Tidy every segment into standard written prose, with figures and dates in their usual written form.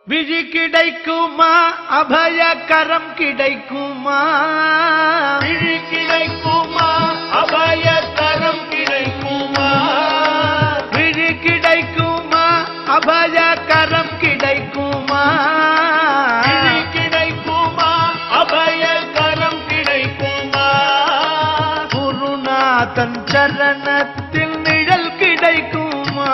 விழி கிடைக்குமா அபயகரம் கிடைக்குமா விழி கிடைக்குமா அபயகரம் கிடைக்குமா விழி கிடைக்குமா அபயகரம் கிடைக்குமா விழி கிடைக்குமா அபயகரம் கிடைக்குமா குருநாதன் சரணத்தில் நிழல் கிடைக்குமா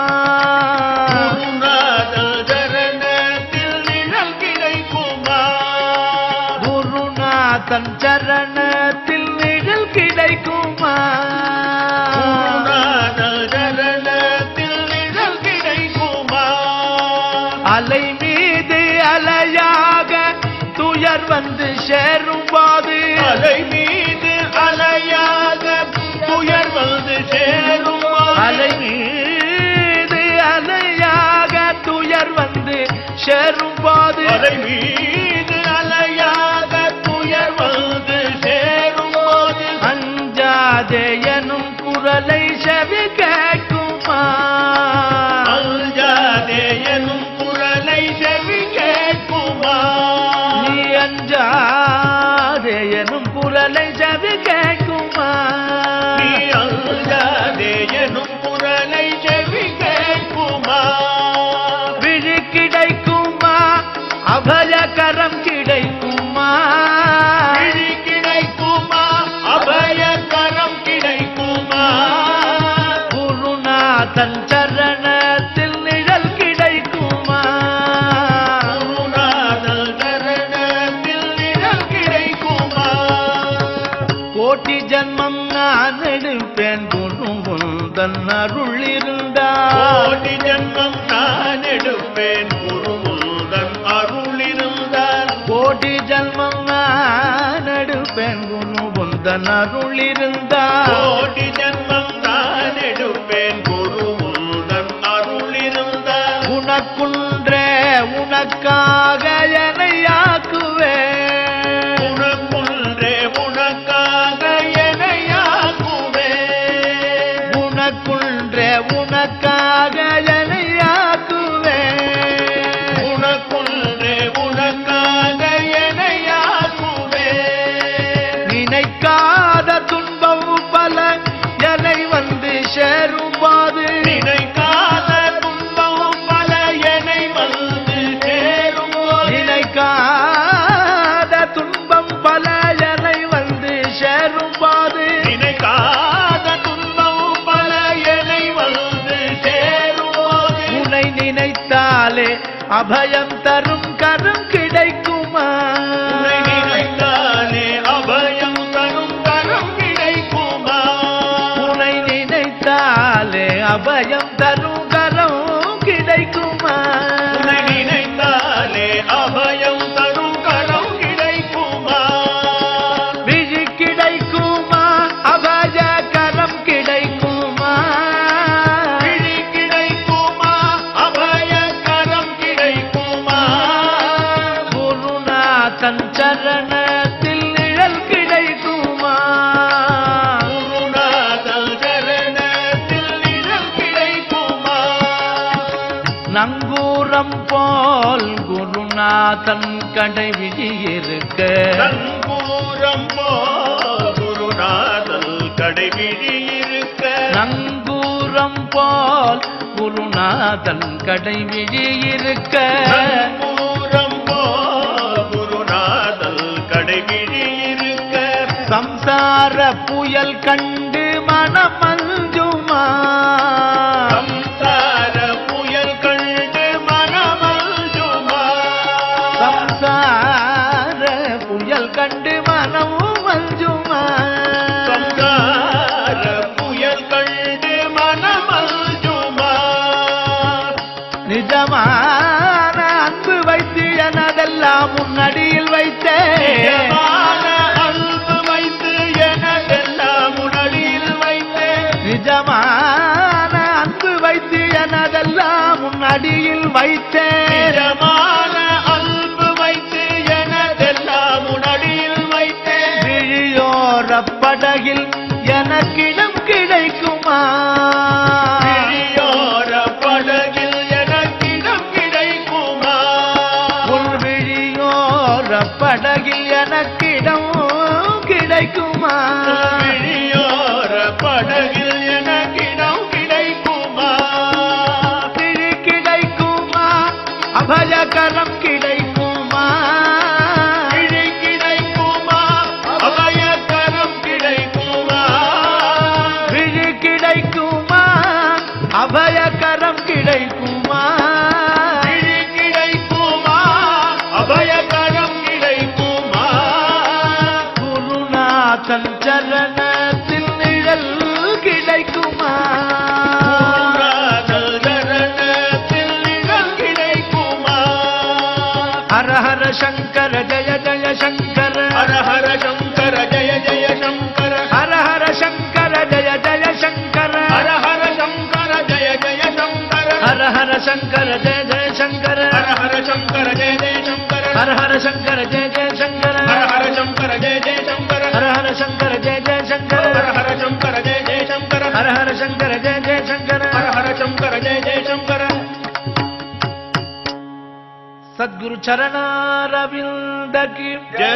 தன் சரணத்தில் நிழல் கிடைக்குமா சரணத்தில் நிழல் கிடைக்குமா அலை மீது அலையாக துயர் வந்து சேரும் போது அலை மீது அலையாக துயர் வந்து சேரும் அலை மீது அலையாக துயர் வந்து சேரும் போது அலை மீது அலையாக துயர் வந்து சேரும் போது அஞ்சாதே எனும் குரலை செவி கேட்குமா அஞ்சாதே எனும் குரலை செவி கேட்குமா நீ அஞ்சாதே எனும் குரலை செவி கேட்குமா நீ அஞ்சாதே எனும் குரலை செவி கேட்குமா விழி கிடைக்குமா அபயகரம் கிடைக்குமா விழி கிடைக்குமா அபயகரம் கிடைக்குமா குருநாதன் சரணத்தில் நிழல் கிடைக்குமா குருநாதன் சரணத்தில் நிழல் கிடைக்குமா கோட்டி ஜன்மம் நான் எடுப்பேன் குருமுந்தன் அருள் இருந்தால் கோடி ஜன்மம் நான் எடுப்பேன் குருமுந்தன் அருள் இருந்தால் கோடி ஜன்மம் நான் எடுப்பேன் குருமுந்தன் அருள் இருந்தால் கோடி ஜன்மம் நான் எடுப்பேன் குருமுந்தன் அருள் இருந்தால் உனக்குன்றே உனக்காக என்னை ஆக்குவேன் உனக்குன்றே உனக்காக என்னையாக்குவேன் உனக்குன்றே உனக்காக என்னை ஆக்குவேன் உனக்குன்றே உனக்காக என்னையாக்குவேன் நினைக்காத துன்பம் பல என்னை வந்து சேரும் போது நினைக்காத துன்பம் பல என்னை வந்து சேரும் போது நினைக்காத துன்பம் பல என்னை வந்து சேரும் போது நினைக்காத துன்பம் பல என்னை வந்து சேரும் போது உன்னை நினைத்தாலே அபயம் தரும் கரம் கிடைக்குமா உன்னை நினைத்தாலே அபயம் தரும் கரம் கிடைக்குமா உன்னை நினைத்தாலே அபயம் தரும் கரம் கிடைக்குமா உன்னை நினைத்தாலே அபயம் தரும் கரம் கிடைக்குமா விழி கிடைக்குமா அபய கரம் கிடைக்குமா விழி கிடைக்குமா அபய கரம் கிடைக்குமா குருநாதன் சரணத்தில் நிழல் கிடைக்குமா குருநாதன் சரணத்தில் நிழல் கிடைக்குமா நங்கூரம் போல் குருநாதன் கடைவிழி இருக்க நங்கூரம் போல் குருநாதன் கடைவிழி இருக்க நங்கூரம் போல் குருநாதன் கடைவிழி இருக்க நங்கூரம் போல் குருநாதன் கடைவிழி இருக்க சம்சார புயல் கண்டு மனம் மஞ்சுமா சம்சார புயல் கண்டு மனமல்ஜுமா சம்சார புயல் கண்டு மனமும் மஞ்சுமா சம்சார புயல் கண்டு மனமல்ஜுமா நிஜமான அன்பு வைத்து எனதெல்லாம் முன்னடியில் வைத்தேன் நிஜமான அன்பு வைத்து எனதெல்லாம் உணடியில் வைத்தேன் நிஜமான அன்பு வைத்து எனதெல்லாம் முன்னடியில் வைத்தேன் நிஜமான அன்பு வைத்து எனதெல்லாம் உணடியில் வைத்தேன் விழியோர படகில் எனக்கிடம் கிடைக்குமா விழியோர படகில் எனக்கிடம் கிடைக்குமா படகில் எனக்கிடம் கிடைக்குமா விழியோர படகில் எனக்கிடம் கிடைக்குமா விழி கிடைக்குமா அபயகரம் கிடைக்குமா விழி கிடைக்குமா அபயகரம் கிடைக்குமா விழி கிடைக்குமா அபயகரம் கிடைக்குமா விழி கிடைக்குமா அபயகரம் கிடைக்குமா குருநாதன் சரணத்தில் நிழல் கிடைக்குமா குருநாதல் சரணத்தில் நிழல் கிடைக்குமா ஹர ஹர சங்கர ஜய ஜய சங்கர ஹர ஹர சங்கர ஜய ஜய சங்கர ஹர ஹர சங்கர ஜய ஜய சங்கர ஹர ஹர சங்கர ஜய ஜய சங்கர ஹர ஹர சங்கர ஜய ஜய சங்கர ஹர ஹர சங்கர ஜய ஜய சங்கர ஹர ஹர சங்கர ஜய ஜய சங்கர ஹர ஹர சங்கர ஜய ஜய சங்கர ஹர ஹர சங்கர ஜய ஜய சங்கர ஹர ஹர சங்கர ஜய ஜய சங்கர ஹர ஹர சங்கர ஜய ஜய சங்கர ஹர ஹர சங்கர ஜய ஜய சங்கர சத்குரு சரணாரவிந்த கி ஜெய